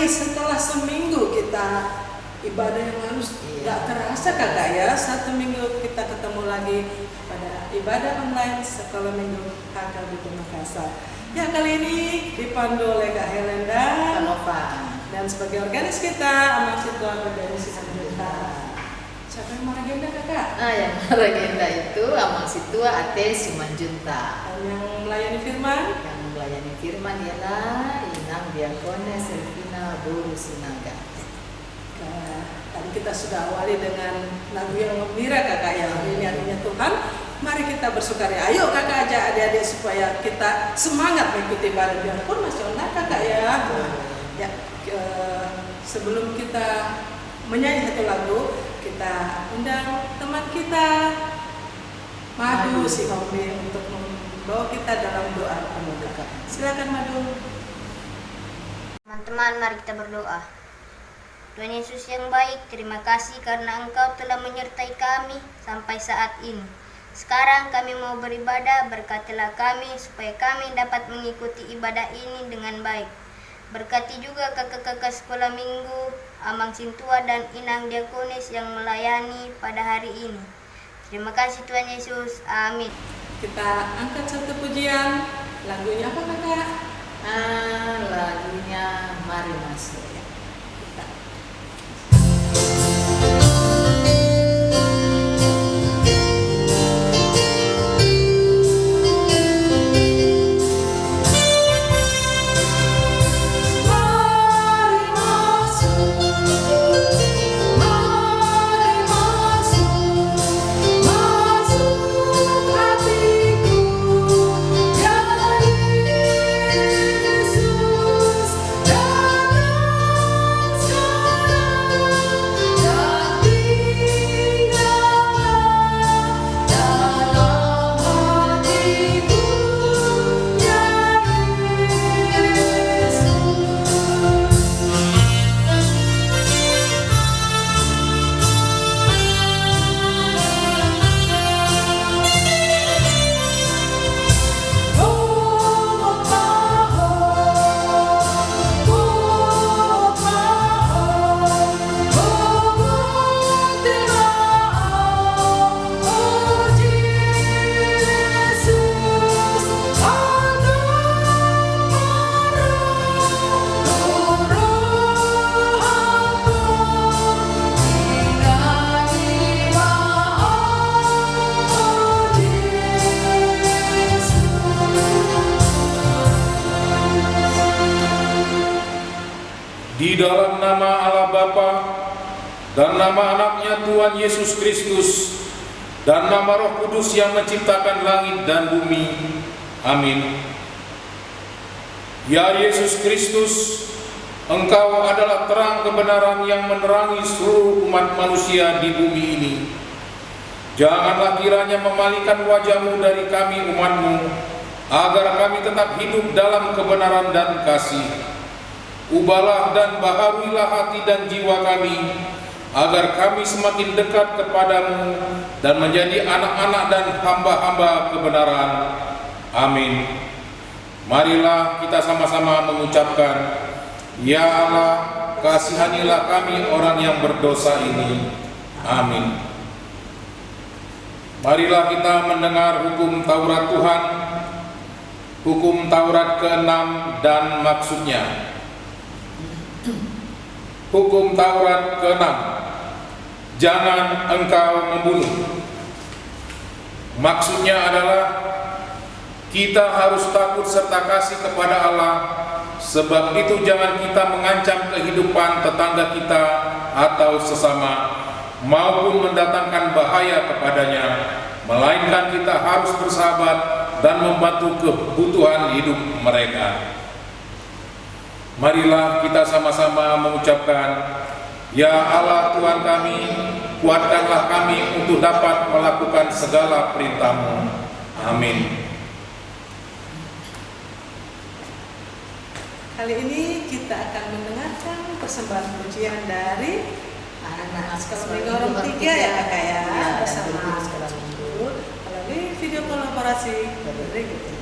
kali setelah seminggu kita ibadah yang harus gak terasa kakak ya, 1 minggu kita ketemu lagi pada ibadah online sekolah minggu HKBP Makassar. Ya, kali ini dipandu oleh Kak Helen dan dan sebagai organis kita Amang Situa Berdaya Simanjunta. Siapa yang maragenda kakak? Yang maragenda itu Amang Situa Ate Simanjunta. Dan yang melayani firman? Yang melayani firman ialah Inang Diakone Selvina Buru Sinaga. Tadi kita sudah awali dengan lagu yang gembira kakak ya. Ini artinya Tuhan. Mari kita bersukaria. Ayo kakak ajak adik-adik supaya kita semangat mengikuti ibadah biarpun masih online kakak ya. Ya, sebelum kita menyanyi satu lagu, kita undang teman kita Madu si Hombi untuk membawa kita dalam doa penutup. Silakan Madu. Teman-teman, mari kita berdoa. Tuhan Yesus yang baik, terima kasih karena Engkau telah menyertai kami sampai saat ini. Sekarang kami mau beribadah, berkatilah kami supaya kami dapat mengikuti ibadah ini dengan baik. Berkati juga kakak-kakak sekolah minggu, Amang Sintua dan Inang Diakonis yang melayani pada hari ini. Terima kasih Tuhan Yesus, amin. Kita angkat satu pujian, lagunya apa kakak? Lagunya Mari Masuk. Di dalam nama Allah Bapa dan nama anaknya Tuhan Yesus Kristus dan nama Roh Kudus yang menciptakan langit dan bumi. Amin. Ya Yesus Kristus, Engkau adalah terang kebenaran yang menerangi seluruh umat manusia di bumi ini. Janganlah kiranya memalingkan wajah-Mu dari kami umat-Mu, agar kami tetap hidup dalam kebenaran dan kasih. Ubahlah dan baharuilah hati dan jiwa kami, agar kami semakin dekat kepadamu dan menjadi anak-anak dan hamba-hamba kebenaran. Amin. Marilah kita sama-sama mengucapkan, Ya Allah, kasihanilah kami orang yang berdosa ini. Amin. Marilah kita mendengar hukum Taurat Tuhan, hukum Taurat ke-6 dan maksudnya. Hukum Taurat ke-6, jangan engkau membunuh. Maksudnya adalah kita harus takut serta kasih kepada Allah. Sebab itu jangan kita mengancam kehidupan tetangga kita atau sesama, maupun mendatangkan bahaya kepadanya, melainkan kita harus bersahabat dan membantu kebutuhan hidup mereka. Marilah kita sama-sama mengucapkan, Ya Allah Tuhan kami, kuatkanlah kami untuk dapat melakukan segala perintah-Mu. Amin. Kali ini kita akan mendengarkan persembahan pujian dari anak sekolah minggu orang 3 ya kakak ya, bersama melalui video kolaborasi berikut ini.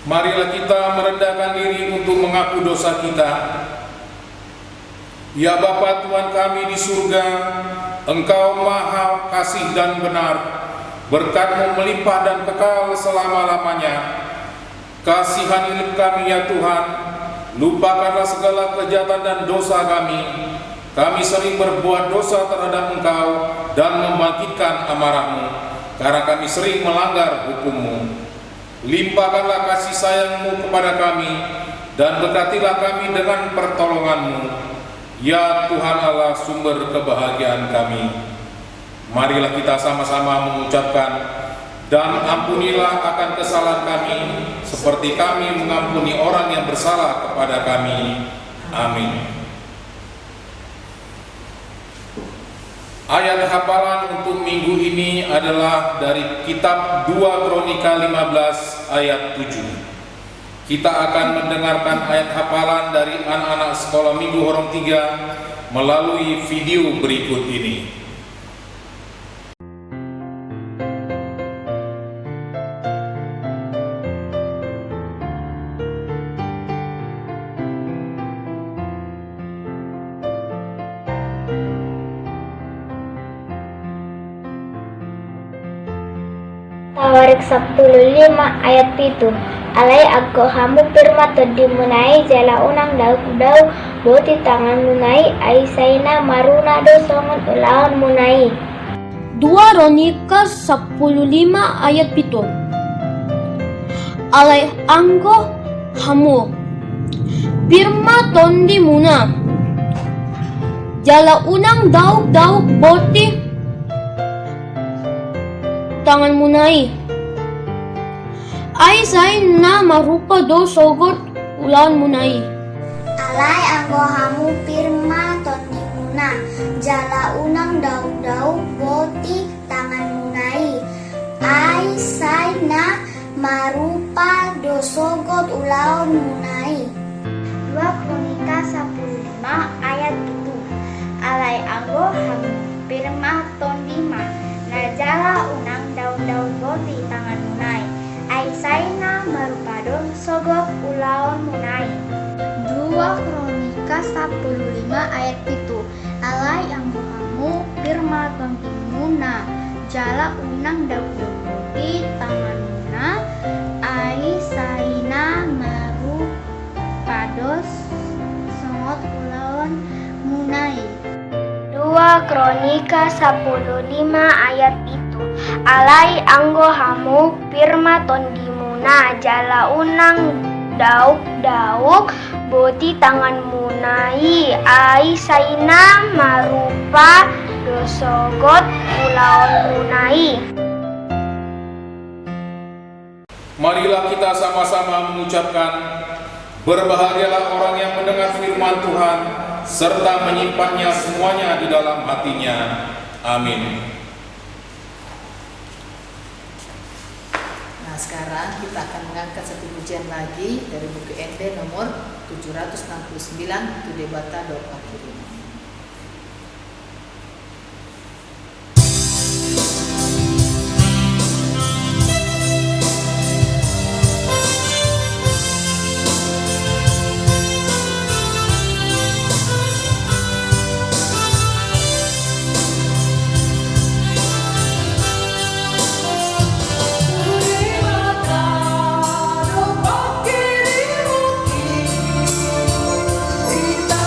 Marilah kita merendahkan diri untuk mengaku dosa kita. Ya Bapa Tuhan kami di surga, Engkau maha kasih dan benar, berkat-Mu melimpah dan kekal selama-lamanya. Kasihanilah kami ya Tuhan, lupakanlah segala kejahatan dan dosa kami. Kami sering berbuat dosa terhadap Engkau dan membangkitkan amarah-Mu, karena kami sering melanggar hukum-Mu. Limpahkanlah kasih sayang-Mu kepada kami, dan berkatilah kami dengan pertolongan-Mu. Ya Tuhan Allah, sumber kebahagiaan kami. Marilah kita sama-sama mengucapkan, dan ampunilah akan kesalahan kami, seperti kami mengampuni orang yang bersalah kepada kami. Amin. Ayat hafalan untuk minggu ini adalah dari kitab 2 Kronika 15 ayat 7. Kita akan mendengarkan ayat hafalan dari anak-anak sekolah minggu Horong 3 melalui video berikut ini. Tawarik 15 ayat 7. Alai aku hamu firma todimunai jala unang daug boti tangan munai aisaina maruna do songon ulawan munai. 2 Kronika 15 ayat 7. Alai anggo hamu firma tondi muna jala unang daug boti tangan munai ai sai na marupa do sogot ulan munai. Alai anggo hamu firma tondi muna jala unang daug boti tangan munai ai sai na marupa do sogot ulawan munai. 2 Kronika 15 ayat 7. Alai anggo hamu firma tondi najala unang daun boti tangan munai aisaina marupado sogok ulawan munai. 2 Kronika 15 ayat 7. Alai anggo hamu firma tondi muna jala unang daun boti tangan muna aisaina marupado sogok ulawan munai. 2 Kronika 15 ayat itu. Alai anggo hamu firma tondi muna jala unang dauk boti tangan munai ai saina marupa dosogot ulawan munai. Marilah kita sama-sama mengucapkan, berbahagialah orang yang mendengar firman Tuhan serta menyimpannya semuanya di dalam hatinya. Amin. Nah, sekarang kita akan mengangkat satu pujian lagi dari buku ND nomor 769, Tu Debata Doa Kiri. Kita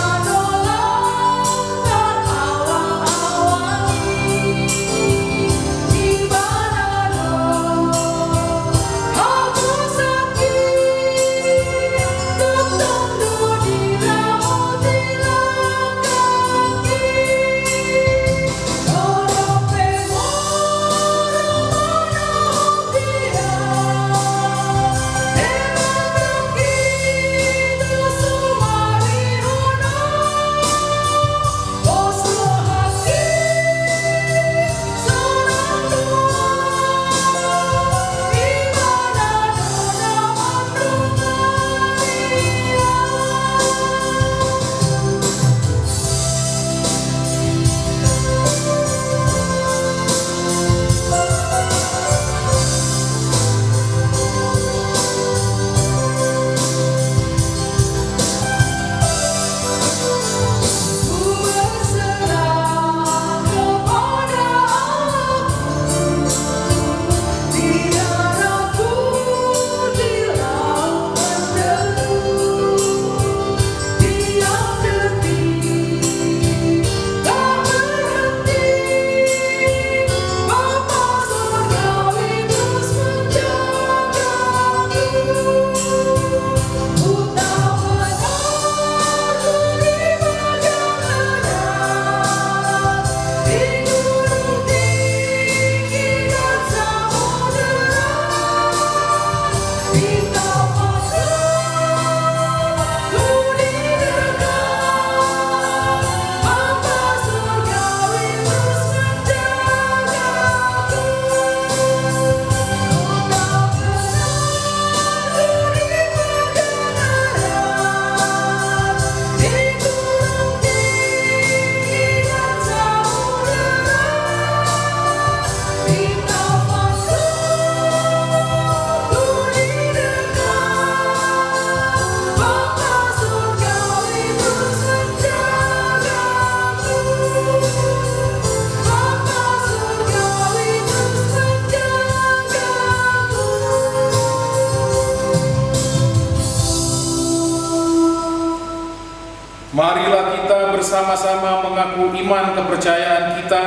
bersama-sama mengaku iman kepercayaan kita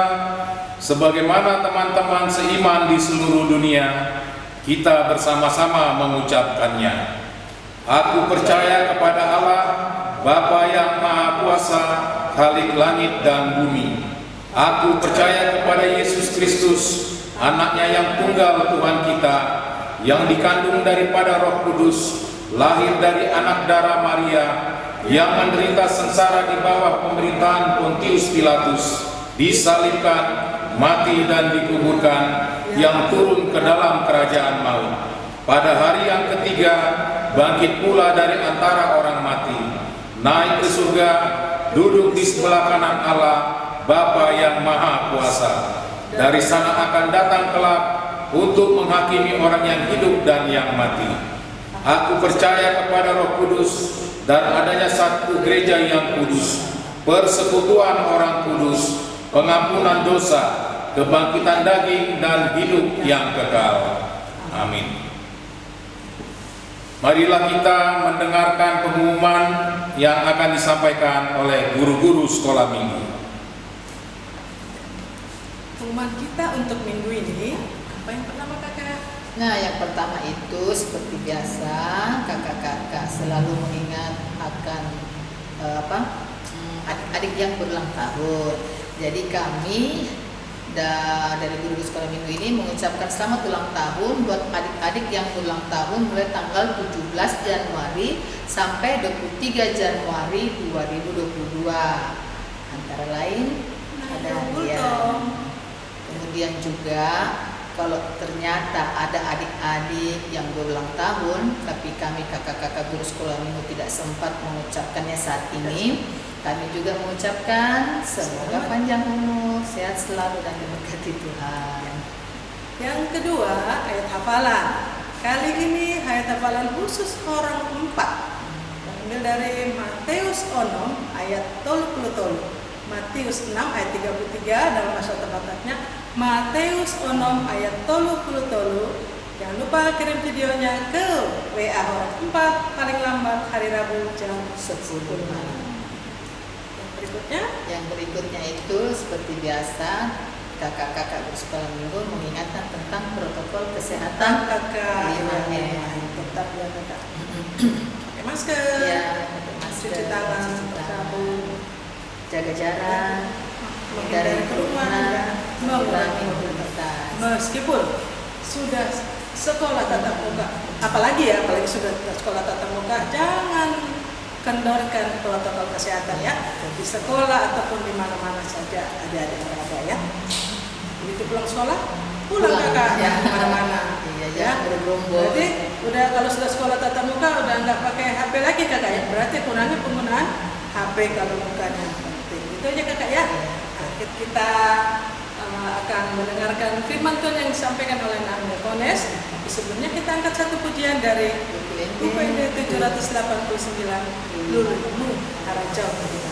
sebagaimana teman-teman seiman di seluruh dunia. Kita bersama-sama mengucapkannya. Aku percaya kepada Allah, Bapa yang Maha Kuasa, Khalik langit dan bumi. Aku percaya kepada Yesus Kristus, Anaknya yang tunggal Tuhan kita, yang dikandung daripada Roh Kudus, lahir dari anak darah Maria, yang menderita sengsara di bawah pemerintahan Pontius Pilatus, disalibkan, mati dan dikuburkan, yang turun ke dalam kerajaan maut. Pada hari yang ketiga, bangkit pula dari antara orang mati, naik ke surga, duduk di sebelah kanan Allah, Bapa yang Maha Kuasa. Dari sana akan datang kelak untuk menghakimi orang yang hidup dan yang mati. Aku percaya kepada Roh Kudus dan adanya satu gereja yang kudus, persekutuan orang kudus, pengampunan dosa, kebangkitan daging dan hidup yang kekal. Amin. Marilah kita mendengarkan pengumuman yang akan disampaikan oleh guru-guru sekolah minggu. Pengumuman kita untuk minggu ini, apa yang pertama kakak? Nah, yang pertama itu seperti biasa kakak-kakak selalu mengingat akan adik-adik yang berulang tahun. Jadi kami dari guru sekolah minggu ini mengucapkan selamat ulang tahun buat adik-adik yang berulang tahun mulai tanggal 17 Januari sampai 23 Januari 2022. Antara lain ada hadiah. Kemudian juga kalau ternyata ada adik-adik yang berulang tahun tapi kami kakak-kakak guru sekolah minggu tidak sempat mengucapkannya saat ini, kami juga mengucapkan semoga panjang umur, sehat selalu dan diberkati Tuhan. Yang kedua, ayat hafalan. Kali ini ayat hafalan khusus orang 4. Ambil dari Matius 6 ayat 30. Matius 6 ayat 33 dalam bahasa terbatasnya. Matius 6 ayat 30. Jangan lupa kirim videonya ke WA orang 4 paling lambat hari Rabu jam 10 malam. Yang berikutnya itu seperti biasa kakak-kakak bersekolah minggu mengingatkan tentang protokol kesehatan kakak. Tetap ya kakak. Pakai masker. Ya, pakai masker. Cuci tangan, sabun, jaga jarak, menghindari kerumunan, mengurangi mobilitas. Meskipun sudah sekolah tatap muka, apalagi sudah sekolah tatap muka, jangan kendorkan protokol kesehatan ya, di sekolah ataupun di mana-mana saja adik-adik berada ya. Begitu pulang sekolah, pulang kakak ya. Mana-mana. Iya ya, bergerombol. Berarti udah kalau sudah sekolah tatap muka udah nggak pakai HP lagi kakak ya. Berarti kurangi penggunaan HP kalau bukannya penting. Itu aja kakak ya. Akhir kita akan mendengarkan firman Tuhan yang disampaikan oleh Nanda Kones. Sebelumnya kita angkat satu pujian dari buku Ende 789 Lulumu Harajau. Ratu hati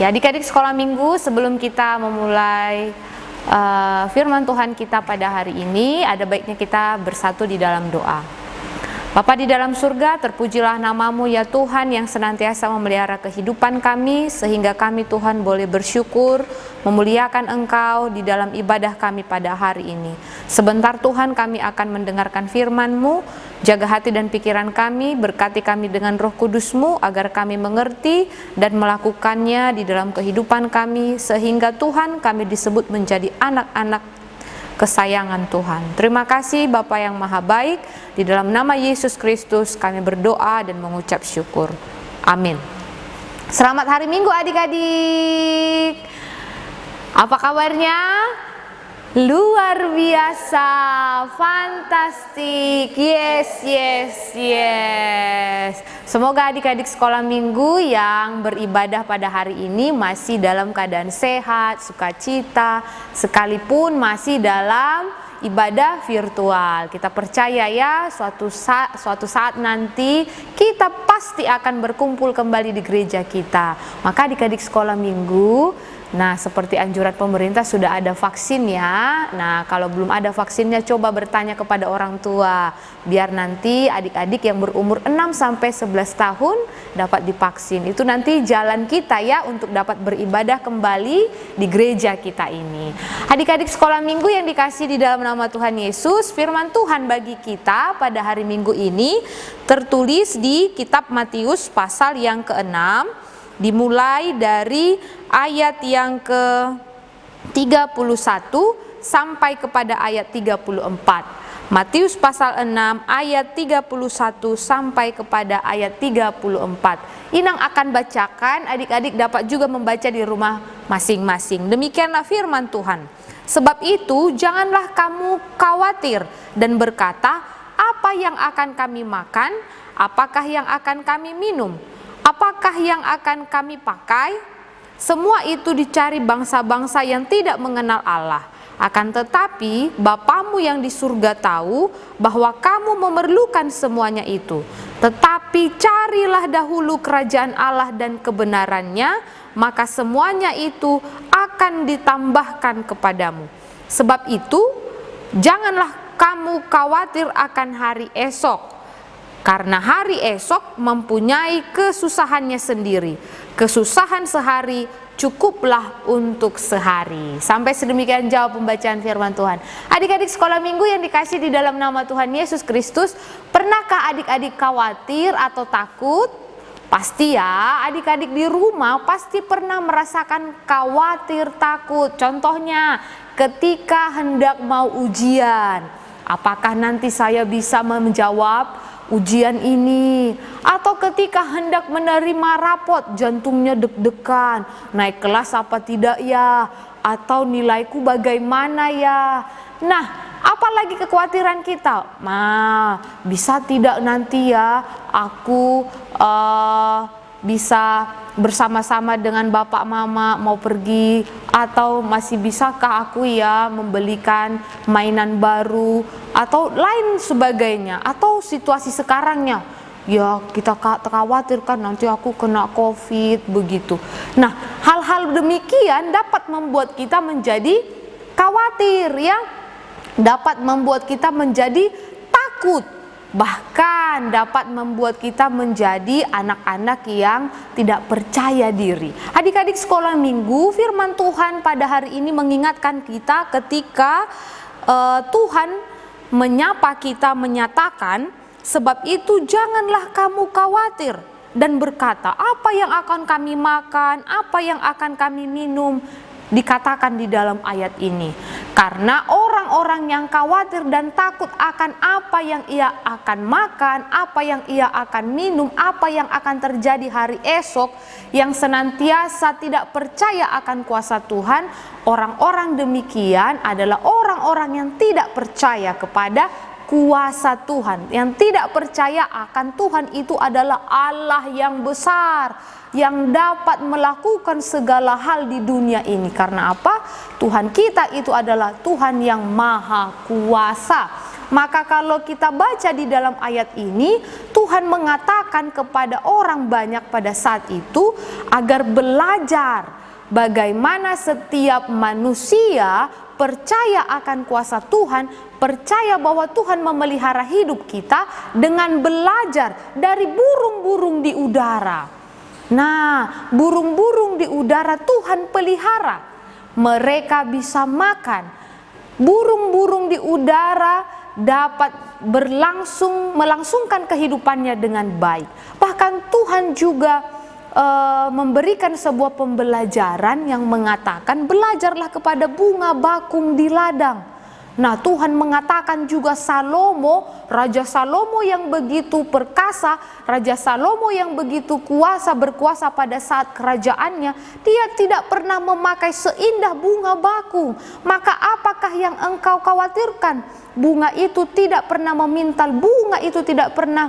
Ya, adik-adik sekolah minggu, sebelum kita memulai firman Tuhan kita pada hari ini, ada baiknya kita bersatu di dalam doa. Bapa di dalam surga, terpujilah namamu ya Tuhan yang senantiasa memelihara kehidupan kami, sehingga kami Tuhan boleh bersyukur, memuliakan Engkau di dalam ibadah kami pada hari ini. Sebentar Tuhan kami akan mendengarkan firman-Mu, jaga hati dan pikiran kami, berkati kami dengan Roh Kudus-Mu agar kami mengerti dan melakukannya di dalam kehidupan kami, sehingga Tuhan kami disebut menjadi anak-anak kesayangan Tuhan. Terima kasih Bapa yang Maha Baik, di dalam nama Yesus Kristus kami berdoa dan mengucap syukur. Amin. Selamat hari Minggu adik-adik. Apa kabarnya? Luar biasa, fantastik, yes. Semoga adik-adik sekolah minggu yang beribadah pada hari ini masih dalam keadaan sehat, sukacita, sekalipun masih dalam ibadah virtual. Kita percaya ya, suatu saat nanti kita pasti akan berkumpul kembali di gereja kita. Maka adik-adik sekolah minggu, nah seperti anjuran pemerintah sudah ada vaksin ya. Nah kalau belum ada vaksinnya, coba bertanya kepada orang tua, biar nanti adik-adik yang berumur 6-11 tahun dapat divaksin. Itu nanti jalan kita ya untuk dapat beribadah kembali di gereja kita ini. Adik-adik sekolah minggu yang dikasih di dalam nama Tuhan Yesus, firman Tuhan bagi kita pada hari Minggu ini tertulis di kitab Matius pasal yang ke-6, dimulai dari ayat yang ke-31 sampai kepada ayat 34. Matius pasal 6 ayat 31 sampai kepada ayat 34. Inang akan bacakan, adik-adik dapat juga membaca di rumah masing-masing. Demikianlah firman Tuhan. Sebab itu janganlah kamu khawatir dan berkata, apa yang akan kami makan? Apakah yang akan kami minum? Apakah yang akan kami pakai? Semua itu dicari bangsa-bangsa yang tidak mengenal Allah. Akan tetapi Bapamu yang di surga tahu bahwa kamu memerlukan semuanya itu. Tetapi carilah dahulu kerajaan Allah dan kebenarannya, maka semuanya itu akan ditambahkan kepadamu. Sebab itu janganlah kamu khawatir akan hari esok, karena hari esok mempunyai kesusahannya sendiri. Kesusahan sehari cukuplah untuk sehari. Sampai sedemikian jawab pembacaan firman Tuhan. Adik-adik sekolah minggu yang dikasih di dalam nama Tuhan Yesus Kristus, pernahkah adik-adik khawatir atau takut? Pasti ya, adik-adik di rumah pasti pernah merasakan khawatir, takut. Contohnya ketika hendak mau ujian, apakah nanti saya bisa menjawab ujian ini? Atau ketika hendak menerima rapot, jantungnya deg-degan, naik kelas apa tidak ya? Atau nilaiku bagaimana ya? Nah, apalagi kekhawatiran kita, bisa tidak nanti ya aku bisa bersama-sama dengan bapak mama mau pergi, atau masih bisakah aku ya membelikan mainan baru atau lain sebagainya, atau situasi sekarangnya ya kita khawatirkan nanti aku kena COVID begitu. Nah, hal-hal demikian dapat membuat kita menjadi khawatir ya, dapat membuat kita menjadi takut, bahkan dapat membuat kita menjadi anak-anak yang tidak percaya diri. Adik-adik sekolah minggu, firman Tuhan pada hari ini mengingatkan kita ketika Tuhan menyapa kita, menyatakan, sebab itu janganlah kamu khawatir dan berkata, apa yang akan kami makan, apa yang akan kami minum. Dikatakan di dalam ayat ini, karena orang-orang yang khawatir dan takut akan apa yang ia akan makan, apa yang ia akan minum, apa yang akan terjadi hari esok, yang senantiasa tidak percaya akan kuasa Tuhan, orang-orang demikian adalah orang-orang yang tidak percaya kepada kuasa Tuhan, yang tidak percaya akan Tuhan itu adalah Allah yang besar, yang dapat melakukan segala hal di dunia ini. Karena apa? Tuhan kita itu adalah Tuhan yang maha kuasa. Maka kalau kita baca di dalam ayat ini, Tuhan mengatakan kepada orang banyak pada saat itu agar belajar bagaimana setiap manusia percaya akan kuasa Tuhan, percaya bahwa Tuhan memelihara hidup kita dengan belajar dari burung-burung di udara. Nah, burung-burung di udara Tuhan pelihara. Mereka bisa makan. Burung-burung di udara dapat melangsungkan kehidupannya dengan baik. Bahkan Tuhan juga memberikan sebuah pembelajaran yang mengatakan belajarlah kepada bunga bakung di ladang. Nah, Tuhan mengatakan juga Salomo, Raja Salomo yang begitu perkasa, Raja Salomo yang begitu berkuasa pada saat kerajaannya, dia tidak pernah memakai seindah bunga bakung. Maka apakah yang engkau khawatirkan? Bunga itu tidak pernah memintal, bunga itu tidak pernah.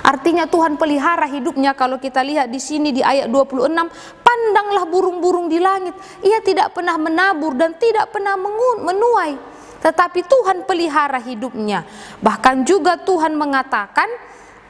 Artinya Tuhan pelihara hidupnya. Kalau kita lihat di sini di ayat 26, pandanglah burung-burung di langit. Ia tidak pernah menabur dan tidak pernah menuai, tetapi Tuhan pelihara hidupnya. Bahkan juga Tuhan mengatakan,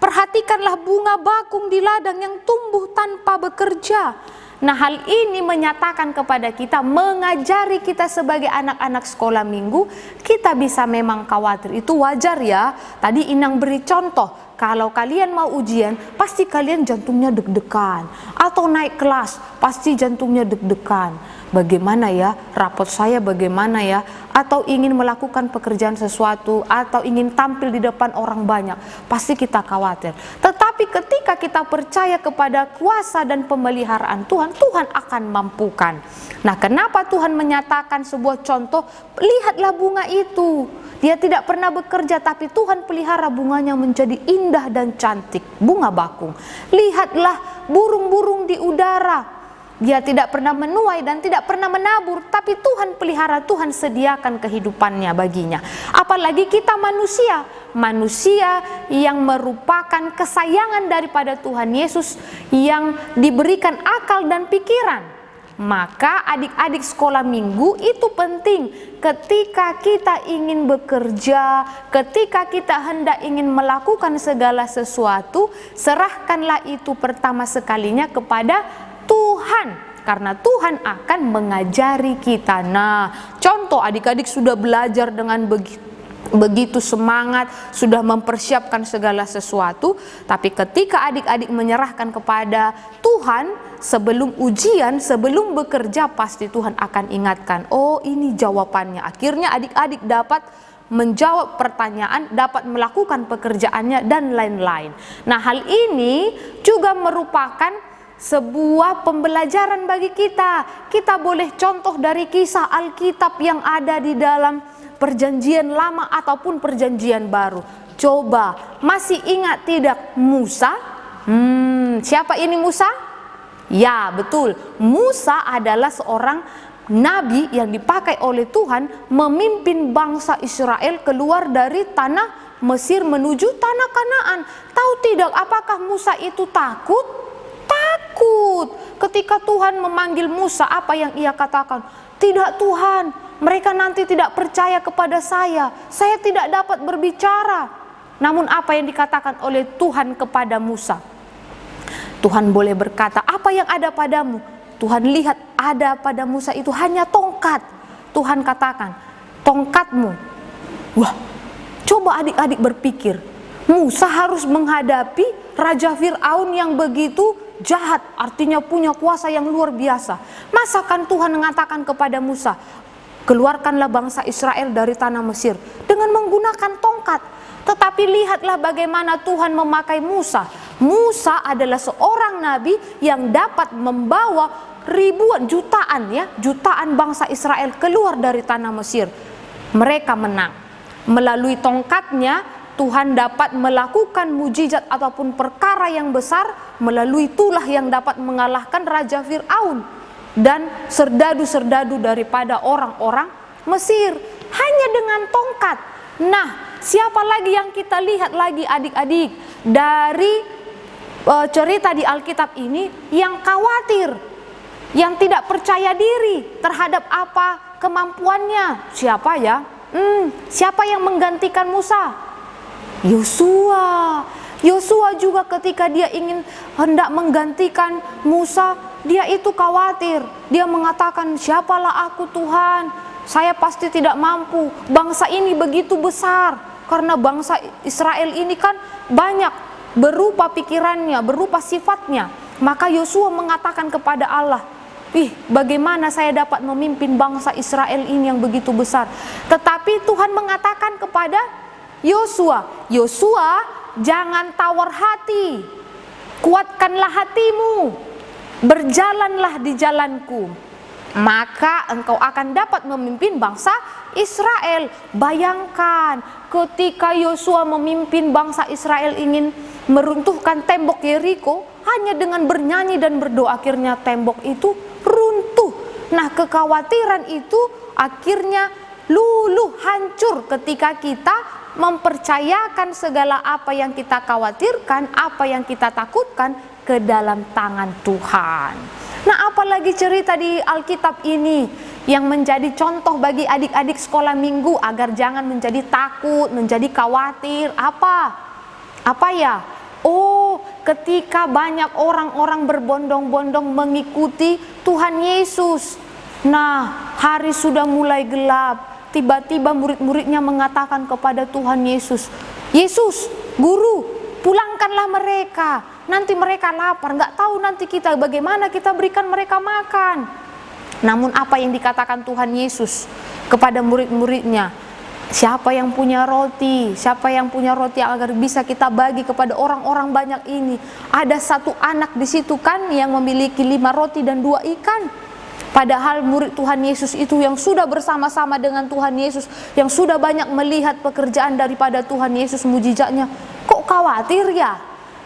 perhatikanlah bunga bakung di ladang yang tumbuh tanpa bekerja. Nah, hal ini menyatakan kepada kita, mengajari kita sebagai anak-anak sekolah minggu, kita bisa memang khawatir. Itu wajar ya. Tadi Inang beri contoh, kalau kalian mau ujian, pasti kalian jantungnya deg-degan. Atau naik kelas, pasti jantungnya deg-degan. Bagaimana ya, rapot saya bagaimana ya, atau ingin melakukan pekerjaan sesuatu, atau ingin tampil di depan orang banyak, pasti kita khawatir. Tetapi ketika kita percaya kepada kuasa dan pemeliharaan Tuhan, Tuhan akan mampukan. Nah, kenapa Tuhan menyatakan sebuah contoh? Lihatlah bunga itu, dia tidak pernah bekerja, tapi Tuhan pelihara bunganya menjadi indah dan cantik, bunga bakung. Lihatlah burung-burung di udara, dia tidak pernah menuai dan tidak pernah menabur, tapi Tuhan pelihara, Tuhan sediakan kehidupannya baginya. Apalagi kita manusia yang merupakan kesayangan daripada Tuhan Yesus, yang diberikan akal dan pikiran. Maka adik-adik sekolah minggu itu penting. Ketika kita ingin bekerja, ketika kita hendak ingin melakukan segala sesuatu, serahkanlah itu pertama sekalinya kepada Tuhan, karena Tuhan akan mengajari kita. Nah, contoh adik-adik sudah belajar dengan begitu semangat, sudah mempersiapkan segala sesuatu, tapi ketika adik-adik menyerahkan kepada Tuhan, sebelum ujian, sebelum bekerja, pasti Tuhan akan ingatkan, oh ini jawabannya. Akhirnya adik-adik dapat menjawab pertanyaan, dapat melakukan pekerjaannya dan lain-lain. Nah, hal ini juga merupakan sebuah pembelajaran bagi kita. Kita boleh contoh dari kisah Alkitab yang ada di dalam Perjanjian Lama ataupun Perjanjian Baru. Coba, masih ingat tidak Musa? Siapa ini Musa? Ya, betul. Musa adalah seorang nabi yang dipakai oleh Tuhan memimpin bangsa Israel keluar dari tanah Mesir menuju tanah Kanaan. Tahu tidak apakah Musa itu takut? Takut. Ketika Tuhan memanggil Musa, apa yang ia katakan? Tidak Tuhan, mereka nanti tidak percaya kepada saya tidak dapat berbicara. Namun apa yang dikatakan oleh Tuhan kepada Musa? Tuhan boleh berkata, apa yang ada padamu? Tuhan lihat ada pada Musa itu hanya tongkat. Tuhan katakan, tongkatmu. Wah, coba adik-adik berpikir, Musa harus menghadapi Raja Fir'aun yang begitu jahat, artinya punya kuasa yang luar biasa. Masakan Tuhan mengatakan kepada Musa, keluarkanlah bangsa Israel dari tanah Mesir dengan menggunakan tongkat. Tetapi lihatlah bagaimana Tuhan memakai Musa. Musa adalah seorang nabi yang dapat membawa ribuan, jutaan bangsa Israel keluar dari tanah Mesir. Mereka menang. Melalui tongkatnya Tuhan dapat melakukan mujizat ataupun perkara yang besar. Melalui itulah yang dapat mengalahkan Raja Fir'aun dan serdadu-serdadu daripada orang-orang Mesir, hanya dengan tongkat. Nah, siapa lagi yang kita lihat lagi adik-adik dari cerita di Alkitab ini yang khawatir, yang tidak percaya diri terhadap apa kemampuannya? Siapa ya? Siapa yang menggantikan Musa? Yosua. Yosua juga ketika dia hendak menggantikan Musa, dia itu khawatir. Dia mengatakan, siapalah aku Tuhan, saya pasti tidak mampu. Bangsa ini begitu besar, karena bangsa Israel ini kan banyak berupa pikirannya, berupa sifatnya. Maka Yosua mengatakan kepada Allah, bagaimana saya dapat memimpin bangsa Israel ini yang begitu besar. Tetapi Tuhan mengatakan kepada Yosua, jangan tawar hati, kuatkanlah hatimu, berjalanlah di jalanku, maka engkau akan dapat memimpin bangsa Israel. Bayangkan ketika Yosua memimpin bangsa Israel ingin meruntuhkan tembok Yeriko, hanya dengan bernyanyi dan berdoa akhirnya tembok itu runtuh. Nah, kekhawatiran itu akhirnya luluh, hancur ketika kita mempercayakan segala apa yang kita khawatirkan, apa yang kita takutkan ke dalam tangan Tuhan. Nah, apalagi cerita di Alkitab ini yang menjadi contoh bagi adik-adik sekolah minggu agar jangan menjadi takut, menjadi khawatir. Apa ya? Oh, ketika banyak orang-orang berbondong-bondong mengikuti Tuhan Yesus. Nah, hari sudah mulai gelap. Tiba-tiba murid-muridnya mengatakan kepada Tuhan Yesus, Yesus, Guru, pulangkanlah mereka. Nanti mereka lapar, nggak tahu nanti kita bagaimana kita berikan mereka makan. Namun apa yang dikatakan Tuhan Yesus kepada murid-muridnya? Siapa yang punya roti? Siapa yang punya roti agar bisa kita bagi kepada orang-orang banyak ini? Ada satu anak di situ kan yang memiliki 5 roti dan 2 ikan. Padahal murid Tuhan Yesus itu yang sudah bersama-sama dengan Tuhan Yesus, yang sudah banyak melihat pekerjaan daripada Tuhan Yesus, mujizatnya, kok khawatir ya?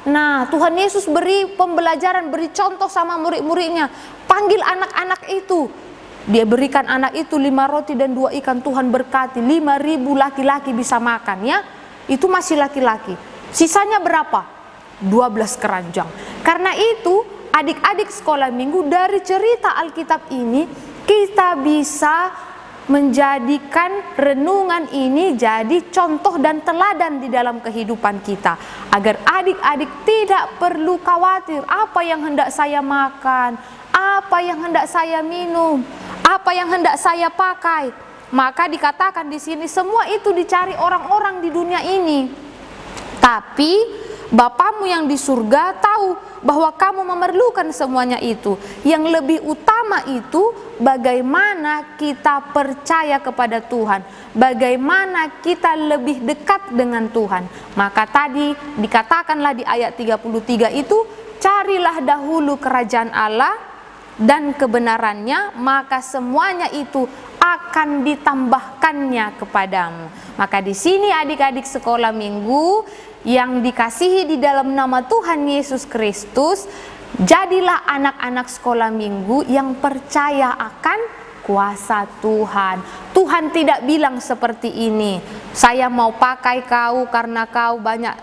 Nah, Tuhan Yesus beri pembelajaran, beri contoh sama murid-muridnya. Panggil anak-anak itu. Dia berikan anak itu 5 roti dan 2 ikan. Tuhan berkati 5.000 laki-laki bisa makan ya. Itu masih laki-laki. Sisanya berapa? 12 keranjang. Karena itu adik-adik sekolah minggu, dari cerita Alkitab ini kita bisa menjadikan renungan ini jadi contoh dan teladan di dalam kehidupan kita, agar adik-adik tidak perlu khawatir apa yang hendak saya makan, apa yang hendak saya minum, apa yang hendak saya pakai. Maka dikatakan di sini semua itu dicari orang-orang di dunia ini, tapi Bapamu yang di surga tahu bahwa kamu memerlukan semuanya itu. Yang lebih utama itu bagaimana kita percaya kepada Tuhan, bagaimana kita lebih dekat dengan Tuhan. Maka tadi dikatakanlah di ayat 33 itu, carilah dahulu kerajaan Allah dan kebenarannya, maka semuanya itu akan ditambahkannya kepadamu. Maka di sini adik-adik sekolah minggu yang dikasihi di dalam nama Tuhan Yesus Kristus, jadilah anak-anak sekolah minggu yang percaya akan kuasa Tuhan. Tuhan tidak bilang seperti ini, saya mau pakai kau karena kau banyak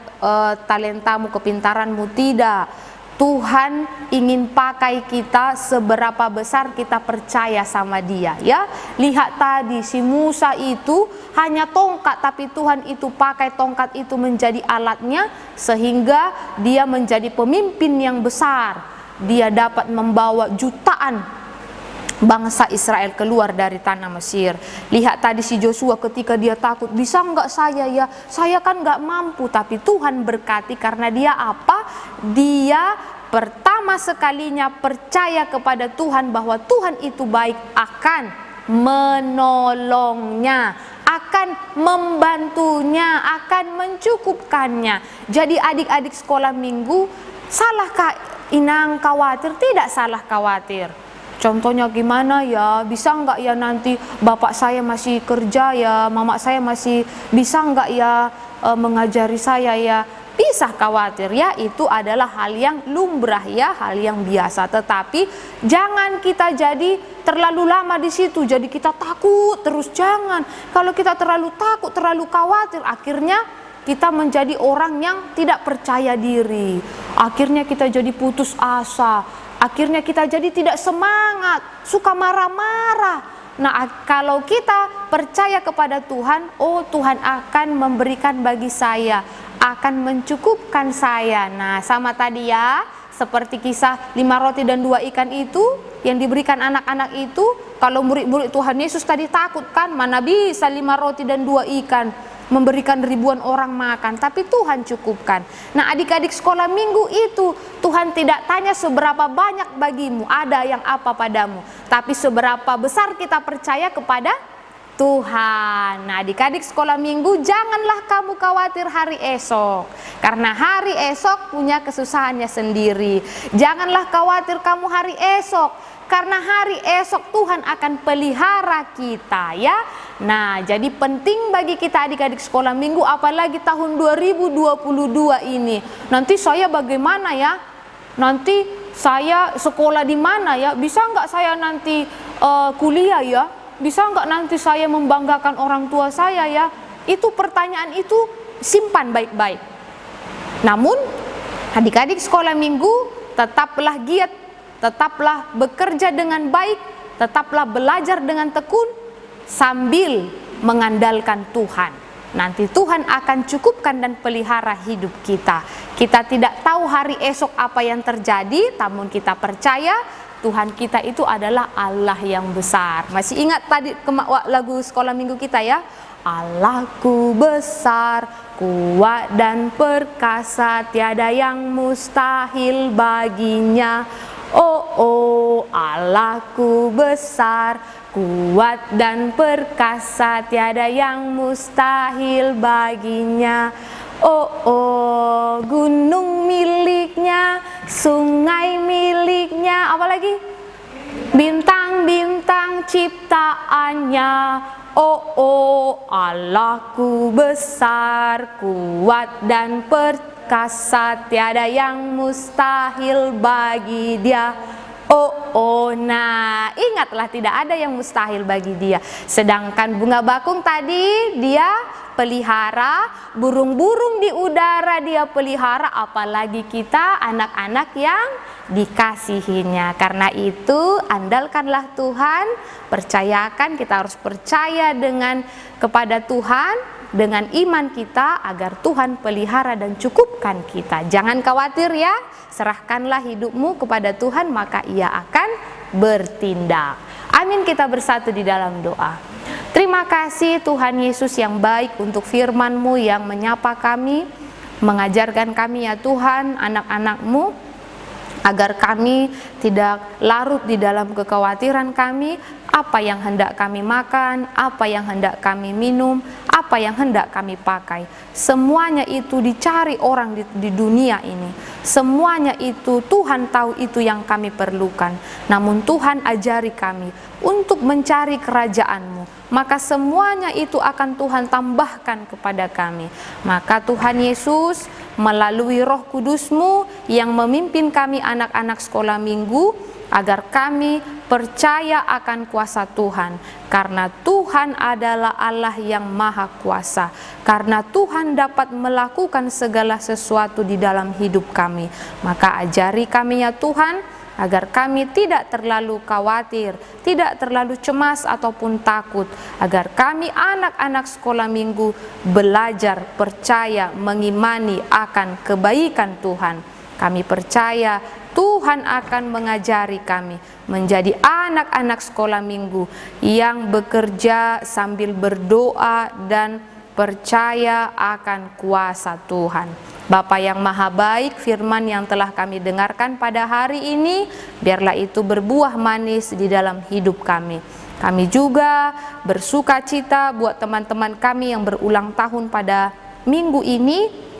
talentamu, kepintaranmu. Tidak. Tuhan ingin pakai kita seberapa besar kita percaya sama Dia ya. Lihat tadi si Musa itu hanya tongkat, tapi Tuhan itu pakai tongkat itu menjadi alatnya sehingga dia menjadi pemimpin yang besar. Dia dapat membawa jutaan bangsa Israel keluar dari tanah Mesir. Lihat tadi si Joshua ketika dia takut, bisa enggak saya ya? Saya kan enggak mampu, tapi Tuhan berkati karena dia apa? Dia pertama sekalinya percaya kepada Tuhan bahwa Tuhan itu baik, akan menolongnya, akan membantunya, akan mencukupkannya. Jadi adik-adik sekolah minggu, salahkah Inang khawatir? Tidak salah khawatir. Contohnya gimana ya, bisa enggak ya nanti bapak saya masih kerja ya, mama saya masih bisa enggak ya mengajari saya ya. Bisa khawatir ya, itu adalah hal yang lumrah ya, hal yang biasa. Tetapi jangan kita jadi terlalu lama di situ, jadi kita takut terus, jangan. Kalau kita terlalu takut, terlalu khawatir, akhirnya kita menjadi orang yang tidak percaya diri. Akhirnya kita jadi putus asa. Akhirnya kita jadi tidak semangat, suka marah-marah. Nah, kalau kita percaya kepada Tuhan, oh Tuhan akan memberikan bagi saya, akan mencukupkan saya. Nah, sama tadi ya, seperti kisah 5 roti dan 2 ikan itu yang diberikan anak-anak itu, kalau murid-murid Tuhan Yesus tadi takut kan, mana bisa 5 roti dan 2 ikan memberikan ribuan orang makan, tapi Tuhan cukupkan. Nah, adik-adik sekolah minggu itu Tuhan tidak tanya seberapa banyak bagimu, ada yang apa padamu, tapi seberapa besar kita percaya kepada Tuhan. Nah, adik-adik sekolah minggu, janganlah kamu khawatir hari esok, karena hari esok punya kesusahannya sendiri. Janganlah khawatir kamu hari esok, karena hari esok Tuhan akan pelihara kita ya. Nah, jadi penting bagi kita adik-adik sekolah minggu, apalagi tahun 2022 ini. Nanti saya bagaimana ya? Nanti saya sekolah di mana ya? Bisa nggak saya nanti kuliah ya? Bisa nggak nanti saya membanggakan orang tua saya ya? Itu pertanyaan itu simpan baik-baik. Namun adik-adik sekolah minggu, tetaplah giat, tetaplah bekerja dengan baik, tetaplah belajar dengan tekun sambil mengandalkan Tuhan. Nanti Tuhan akan cukupkan dan pelihara hidup kita. Kita tidak tahu hari esok apa yang terjadi, namun kita percaya Tuhan kita itu adalah Allah yang besar. Masih ingat tadi lagu sekolah minggu kita ya? Allahku besar, kuat dan perkasa, tiada yang mustahil baginya. Oh, Allahku besar, kuat dan perkasa, tiada yang mustahil baginya. Oh, gunung miliknya, sungai miliknya, apalagi bintang-bintang ciptaannya. Oh, Allahku besar, kuat dan perkasa, tiada yang mustahil bagi Dia. Oh, nah ingatlah tidak ada yang mustahil bagi Dia. Sedangkan bunga bakung tadi Dia pelihara, burung-burung di udara Dia pelihara, apalagi kita anak-anak yang dikasihinya. Karena itu andalkanlah Tuhan, percayakan, kita harus percaya kepada Tuhan dengan iman kita agar Tuhan pelihara dan cukupkan kita. Jangan khawatir ya, serahkanlah hidupmu kepada Tuhan, maka Ia akan bertindak. Amin, kita bersatu di dalam doa. Terima kasih Tuhan Yesus yang baik untuk firman-Mu yang menyapa kami, mengajarkan kami ya Tuhan, anak-anak-Mu, agar kami tidak larut di dalam kekhawatiran kami, apa yang hendak kami makan, apa yang hendak kami minum, apa yang hendak kami pakai. Semuanya itu dicari orang di dunia ini. Semuanya itu Tuhan tahu itu yang kami perlukan. Namun Tuhan ajari kami untuk mencari kerajaan-Mu. Maka semuanya itu akan Tuhan tambahkan kepada kami. Maka Tuhan Yesus melalui Roh Kudus-Mu yang memimpin kami anak-anak sekolah minggu, agar kami percaya akan kuasa Tuhan, karena Tuhan adalah Allah yang maha kuasa, karena Tuhan dapat melakukan segala sesuatu di dalam hidup kami. Maka ajari kami ya Tuhan, agar kami tidak terlalu khawatir, tidak terlalu cemas ataupun takut, agar kami anak-anak sekolah minggu belajar, percaya, mengimani akan kebaikan Tuhan. Kami percaya Tuhan akan mengajari kami menjadi anak-anak sekolah minggu yang bekerja sambil berdoa dan percaya akan kuasa Tuhan. Bapa yang maha baik, firman yang telah kami dengarkan pada hari ini, biarlah itu berbuah manis di dalam hidup kami. Kami juga bersuka cita buat teman-teman kami yang berulang tahun pada minggu ini.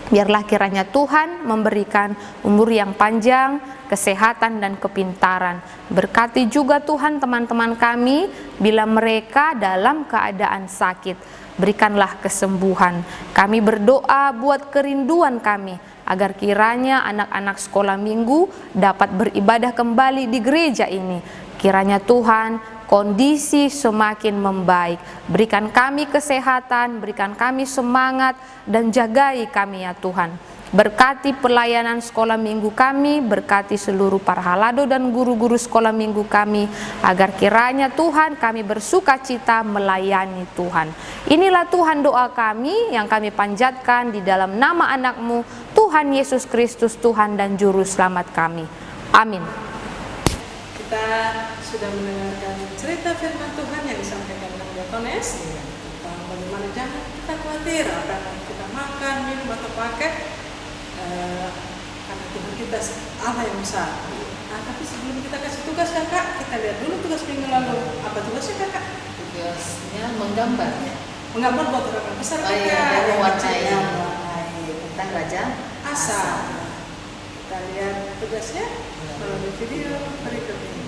Biarlah kiranya Tuhan memberikan umur yang panjang, kesehatan dan kepintaran. Berkati juga Tuhan teman-teman kami bila mereka dalam keadaan sakit. Berikanlah kesembuhan. Kami berdoa buat kerinduan kami, agar kiranya anak-anak sekolah minggu dapat beribadah kembali di gereja ini. Kiranya Tuhan kondisi semakin membaik. Berikan kami kesehatan, berikan kami semangat, dan jagai kami ya Tuhan. Berkati pelayanan sekolah minggu kami, berkati seluruh para halado dan guru-guru sekolah minggu kami, agar kiranya Tuhan kami bersuka cita melayani Tuhan. Inilah Tuhan doa kami yang kami panjatkan di dalam nama anak-Mu, Tuhan Yesus Kristus, Tuhan dan Juru Selamat kami. Amin. Kita sudah mendengarkan cerita firman Tuhan yang disampaikan oleh Diakones tentang bagaimana jangan kita khawatir apa yang kita makan, minum atau pakai, karena Tuhan kita Allah yang besar. Nah, tapi sebelum kita kasih tugas kakak, kita lihat dulu tugas minggu lalu. Apa tugasnya kakak? Tugasnya menggambar. Menggambar buat orang besar kakak. Dan mewarnai mewarnai tentang Raja Asa. Kita lihat tugasnya melalui video berikut ini.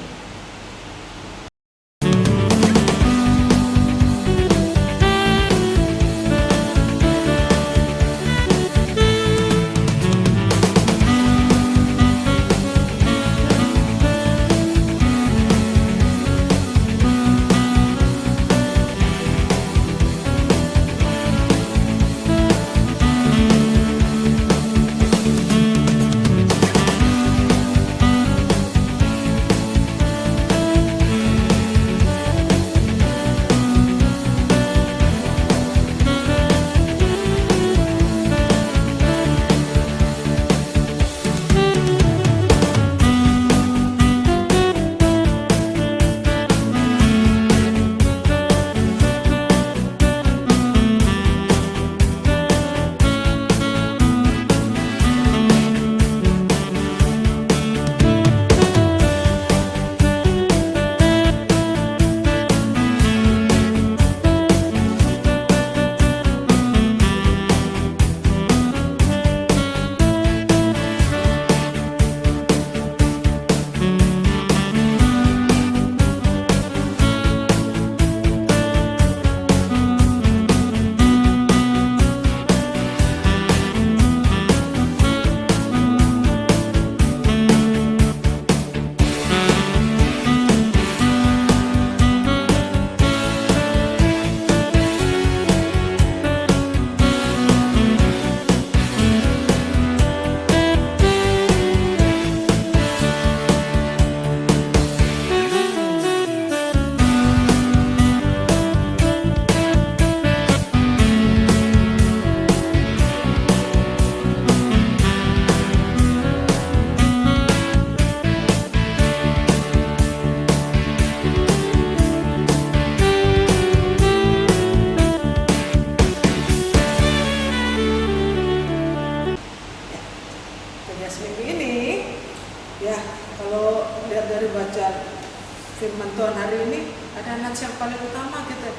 firman Tuhan hari ini ada nats yang paling utama kita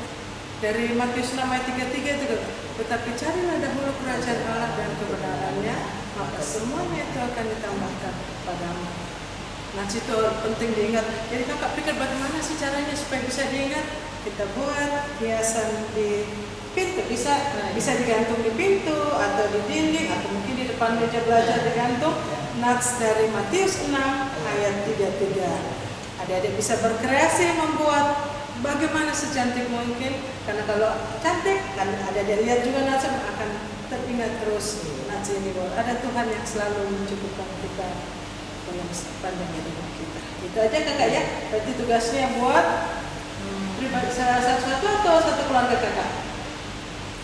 dari Matius 6 ayat 33 itu, tetapi carilah dahulu kerajaan Allah dan kebenarannya, maka semuanya itu akan ditambahkan padamu. Nats itu penting diingat. Jadi kakak pikir bagaimana sih caranya supaya bisa diingat? Kita buat hiasan di pintu, bisa digantung di pintu atau di dinding atau mungkin di depan meja belajar digantung. Nats dari Matius 6 ayat 33. Adik-adik bisa berkreasi membuat bagaimana secantik mungkin, karena kalau cantik kan adik-adik lihat juga nats akan teringat terus nats ini bahwa ada Tuhan yang selalu mencukupkan kita dalam sepanjang hidup kita. Itu aja kakak ya. Berarti tugasnya buat pribadi satu-satu atau satu keluarga kakak?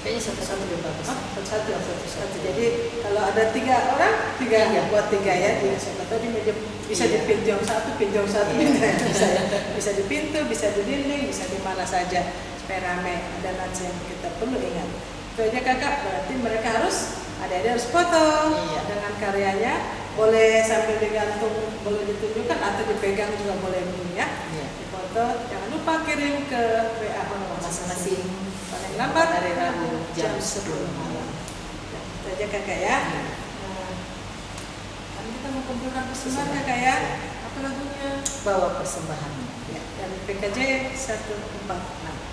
Kayaknya satu-satu lebih bagus. Satu. Jadi kalau ada 3 orang, tiga. Buat 3 ya. Siapa tahu di meja bisa di pintu yang satu, bisa di pintu, bisa di dinding, bisa di mana saja supaya ramai. Ada nats yang kita perlu ingat. Itu aja kakak. Berarti mereka harus harus foto dengan karyanya. Boleh sambil digantung, boleh ditunjukkan atau dipegang juga boleh ya. Di foto. Jangan lupa kirim ke WA masing-masing. Paling lambat hari Rabu jam 10 malam. Itu aja kakak ya. Kan kita mau kumpulkan persembahan kakak ya. Apa lagunya? Bawa persembahan. Ya, dari PKJ 146.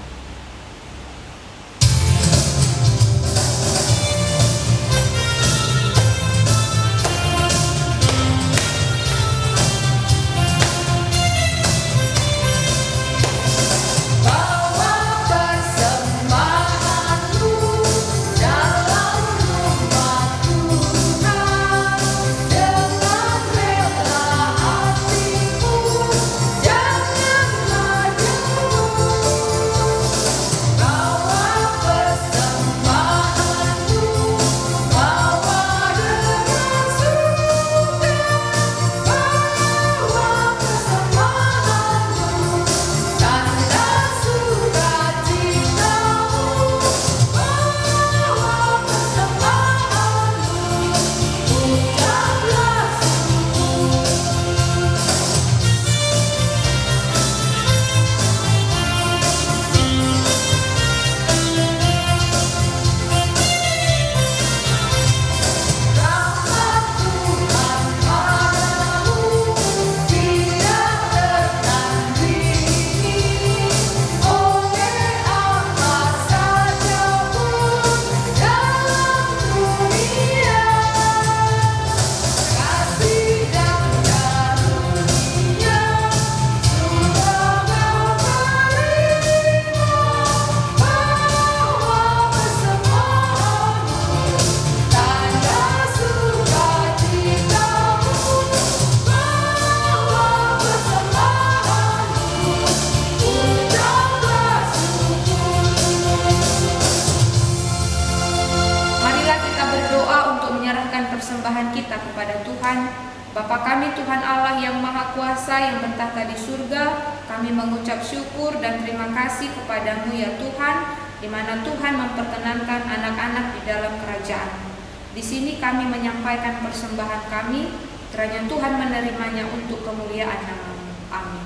Bapa kami Tuhan Allah yang Maha Kuasa yang bertahta di surga, kami mengucap syukur dan terima kasih kepadamu ya Tuhan, di mana Tuhan memperkenankan anak-anak di dalam kerajaan. Di sini kami menyampaikan persembahan kami, kiranya Tuhan menerimanya untuk kemuliaan nama-Mu. Amin.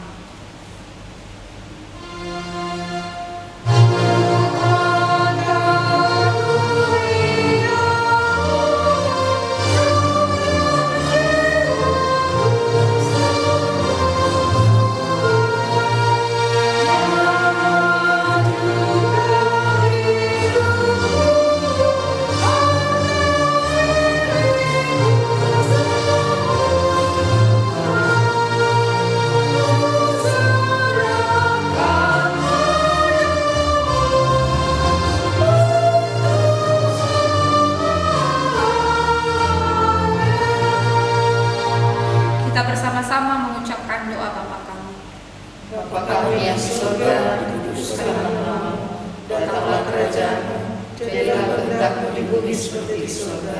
Kita bersama-sama mengucapkan doa Bapa kami. Bapa kami yang di surga, dikuduskanlah namamu, datanglah kerajaan-Mu, jadilah kehendak-Mu di bumi seperti di surga.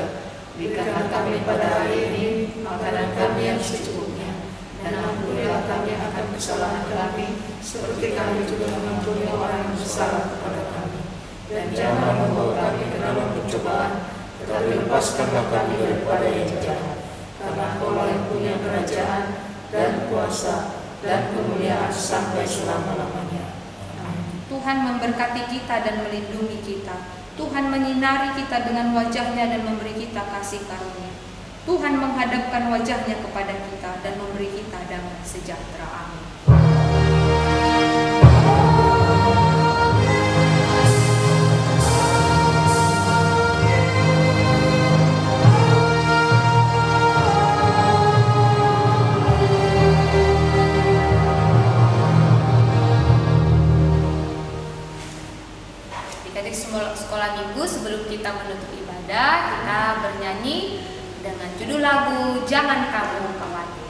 Berikanlah kami pada hari ini makanan kami yang secukupnya, dan ampunilah kami akan kesalahan kami, seperti kami juga mengampuni orang yang bersalah kepada kami. Dan jangan membawa kami ke dalam pencobaan, tetapi lepaskanlah kami daripada yang jahat. Karena Engkau yang punya kerajaan dan kuasa dan kemuliaan sampai selama-lamanya. Amin. Tuhan memberkati kita dan melindungi kita. Tuhan menyinari kita dengan wajah-Nya dan memberi kita kasih karunia. Tuhan menghadapkan wajah-Nya kepada kita dan memberi kita damai sejahtera. Amin. Adik-adik sekolah minggu, sebelum kita menutup ibadah, kita bernyanyi dengan judul lagu Jangan Kamu Khawatir.